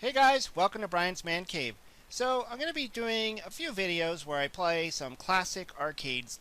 Hey guys, welcome to Brian's Man Cave. So I'm going to be doing a few videos where I play some classic arcades,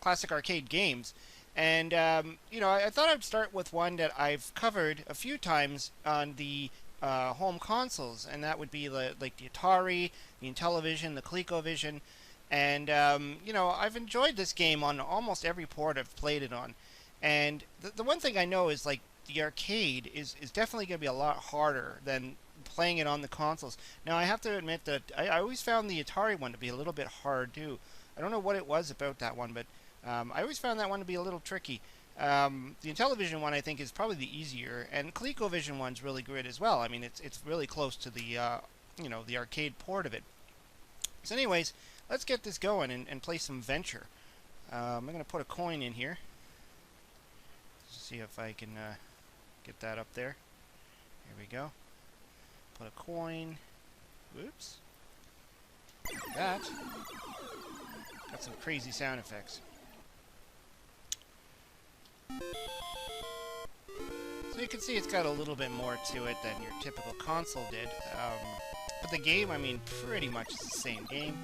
classic arcade games. And I thought I'd start with one that I've covered a few times on the home consoles, and that would be like the Atari, the Intellivision, the ColecoVision. And I've enjoyed this game on almost every port I've played it on. And the one thing I know is like the arcade is definitely going to be a lot harder than playing it on the consoles. Now, I have to admit that I always found the Atari one to be a little bit hard too. I don't know what it was about that one, but I always found that one to be a little tricky. The Intellivision one I think is probably the easier, and ColecoVision one's really good as well. I mean, it's really close to the arcade port of it. So, anyways, let's get this going and play some Venture. I'm gonna put a coin in here. See if I can get that up there. Here we go. Put a coin. Whoops. Like that. Got some crazy sound effects. So you can see it's got a little bit more to it than your typical console did. But the game, I mean, pretty much is the same game.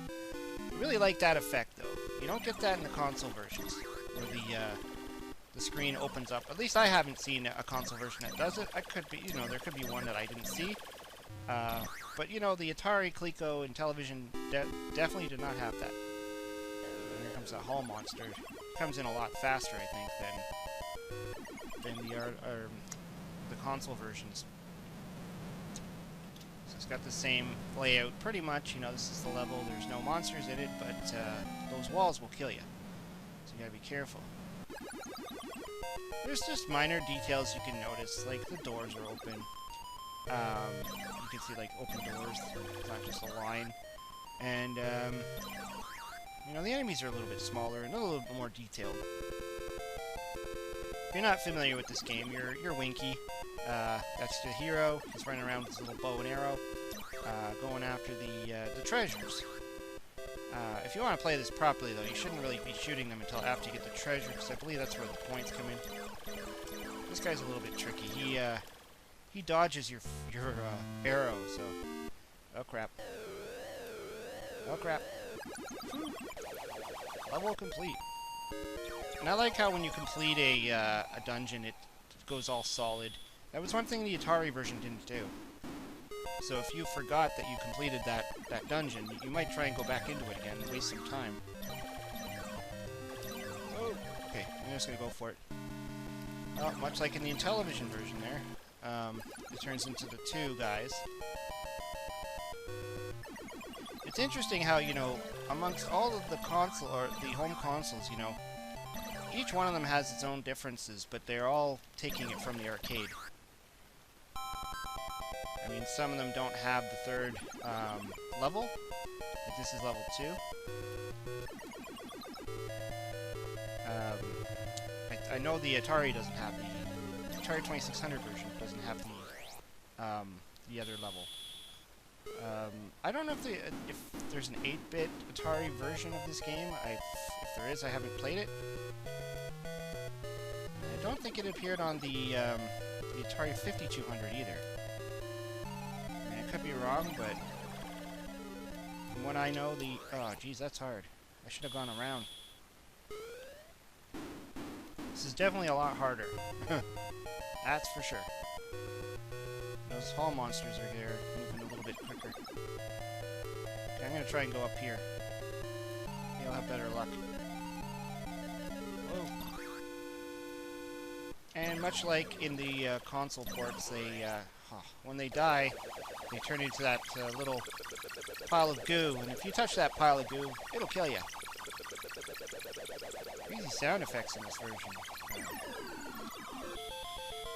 I really like that effect, though. You don't get that in the console versions, where the screen opens up. At least I haven't seen a console version that does it. I could be, there could be one that I didn't see. But the Atari, Coleco, and Intellivision definitely did not have that. And here comes that Hall monster. It comes in a lot faster, I think, than the console versions. So it's got the same layout, pretty much. This is the level. There's no monsters in it, but those walls will kill you. So you gotta be careful. There's just minor details you can notice, like the doors are open. You can see like open doors, it's not just a line. And the enemies are a little bit smaller and a little bit more detailed. If you're not familiar with this game, you're Winky. That's the hero. He's running around with his little bow and arrow, going after the treasures. If you want to play this properly, though, you shouldn't really be shooting them until after you get the treasure, because I believe that's where the points come in. This guy's a little bit tricky. He dodges your arrow, so... Oh, crap. Oh, crap. Level complete. And I like how when you complete a dungeon, it goes all solid. That was one thing the Atari version didn't do. So if you forgot that you completed that dungeon, you might try and go back into it again and waste some time. Oh, okay, I'm just gonna go for it. Well, much like in the Intellivision version there, it turns into the two guys. It's interesting how, amongst all of the console, or the home consoles, each one of them has its own differences, but they're all taking it from the arcade. I mean, some of them don't have the third level, like this is level 2. I know the Atari doesn't have the Atari 2600 version doesn't have the other level. I don't know if there's an 8-bit Atari version of this game. If there is, I haven't played it. I don't think it appeared on the Atari 5200 either. I mean, I could be wrong, but from what I know, oh, geez, that's hard. I should have gone around. This is definitely a lot harder. That's for sure. Those hall monsters are there, moving a little bit quicker. Okay, I'm gonna try and go up here. Maybe I'll have better luck. Whoa. And much like in the console ports, when they die, they turn into that little pile of goo, and if you touch that pile of goo, it'll kill you. Crazy sound effects in this version.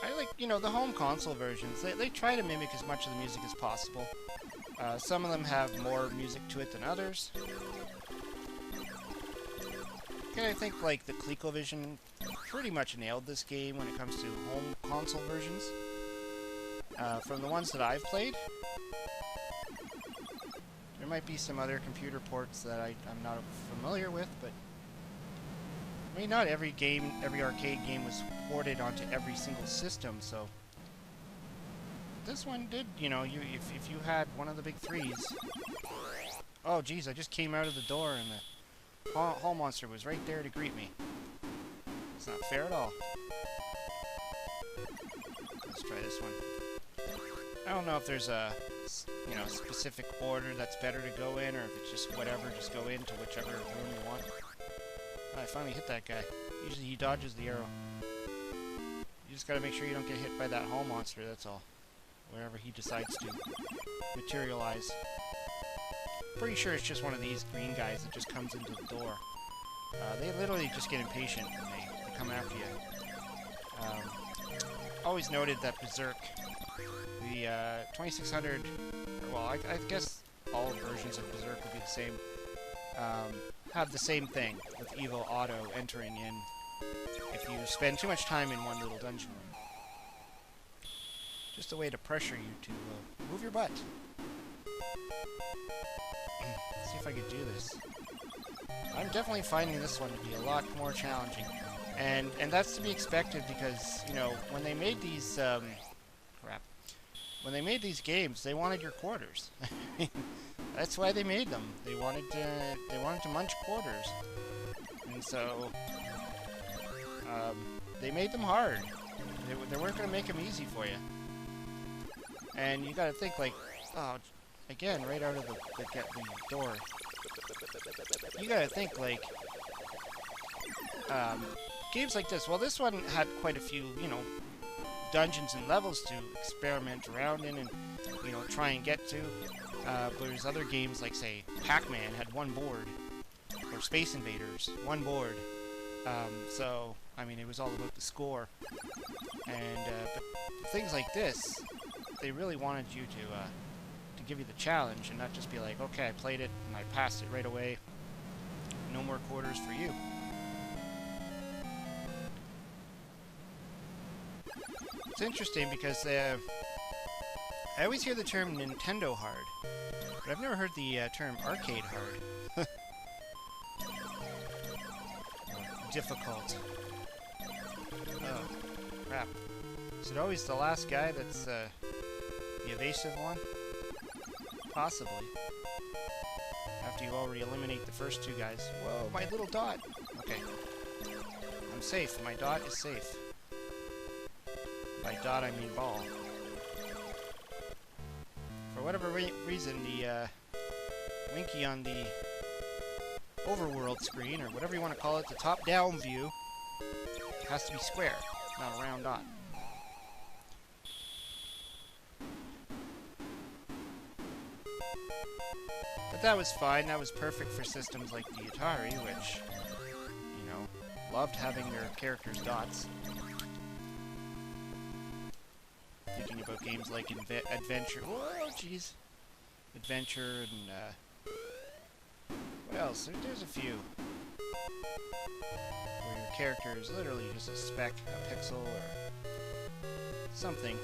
I like, the home console versions. They try to mimic as much of the music as possible. Some of them have more music to it than others. And I think, like, the ColecoVision pretty much nailed this game when it comes to home console versions. From the ones that I've played, there might be some other computer ports that I'm not familiar with, but I mean, not every arcade game was ported onto every single system, so this one did, you know, if you had one of the big threes. Oh, geez, I just came out of the door and the hall monster was right there to greet me. It's not fair at all. Let's try this one. I don't know if there's a, you know, specific order that's better to go in, or if it's just whatever, just go into whichever room you want. Oh, I finally hit that guy. Usually he dodges the arrow. You just gotta make sure you don't get hit by that hall monster, that's all. Wherever he decides to materialize. Pretty sure it's just one of these green guys that just comes into the door. They literally just get impatient when they come after you. Always noted that Berserk, the 2600, well, I guess all versions of Berserk would be the same, have the same thing with Evo Auto entering in if you spend too much time in one little dungeon room. Just a way to pressure you to move your butt. See if I could do this. I'm definitely finding this one to be a lot more challenging. And that's to be expected because, you know, when they made these, when they made these games, they wanted your quarters. That's why they made them. They wanted to munch quarters. And so, they made them hard. They weren't going to make them easy for you. And you gotta think, like, oh, again, right out of the door. You gotta think, like, games like this. Well, this one had quite a few, you know, dungeons and levels to experiment around in and, you know, try and get to. But there's other games like, say, Pac-Man had one board, or Space Invaders, one board. So, I mean, it was all about the score. And, but things like this, they really wanted you to give you the challenge and not just be like, okay, I played it and I passed it right away. No more quarters for you. It's interesting because I always hear the term Nintendo hard, but I've never heard the term arcade hard. Difficult. Oh, crap. Is it always the last guy that's the evasive one? Possibly. After you already eliminate the first two guys. Whoa, my little dot! Okay. I'm safe. My dot is safe. By dot, I mean ball. For whatever reason, the Winky on the overworld screen, or whatever you want to call it, the top-down view, has to be square, not a round dot. But that was fine. That was perfect for systems like the Atari, which, you know, loved having their characters dots. Thinking about games like Adventure. Whoa, jeez. Adventure and, what else? There's a few. Where your character is literally just a speck, a pixel, or something.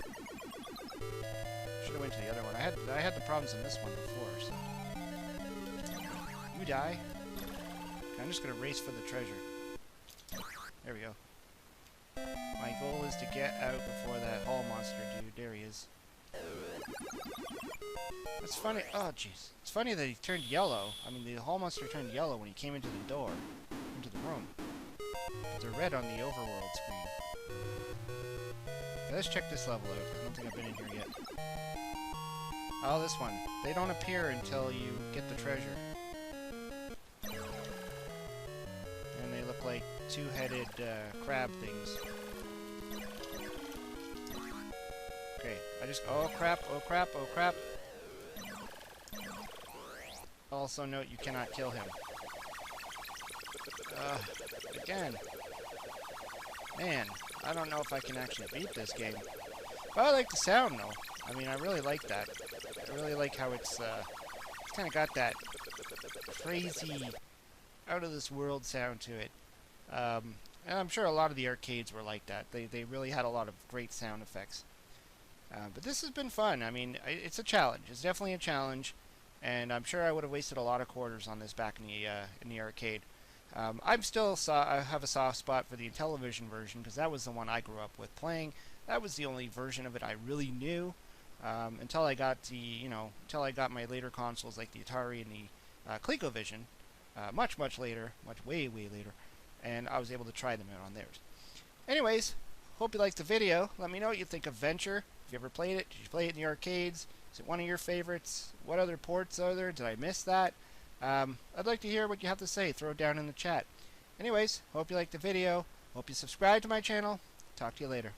Should have went to the other one. I had the problems in this one before, so. You die. Okay, I'm just gonna race for the treasure. There we go. My goal is to get out before that hall monster dude. There he is. It's funny. Oh, jeez. It's funny that he turned yellow. I mean, the hall monster turned yellow when he came into the door, into the room. But they're red on the overworld screen. Okay, let's check this level out. I don't think I've been in here yet. Oh, this one. They don't appear until you get the treasure. And they look like two-headed crab things. Okay, oh crap, oh crap, oh crap. Also note you cannot kill him. Again. Man, I don't know if I can actually beat this game. But I like the sound though. I mean, I really like that. I really like how it's kind of got that crazy, out-of-this-world sound to it. And I'm sure a lot of the arcades were like that. They really had a lot of great sound effects. But this has been fun. I mean, it's a challenge. It's definitely a challenge, and I'm sure I would have wasted a lot of quarters on this back in the arcade. I have a soft spot for the Intellivision version because that was the one I grew up with playing. That was the only version of it I really knew. until I got until I got my later consoles like the Atari and the ColecoVision, much later, way later, and I was able to try them out on theirs. Anyways, hope you liked the video. Let me know what you think of Venture. Have you ever played it? Did you play it in the arcades? Is it one of your favorites? What other ports are there? Did I miss that? I'd like to hear what you have to say. Throw it down in the chat. Anyways, hope you liked the video. Hope you subscribe to my channel. Talk to you later.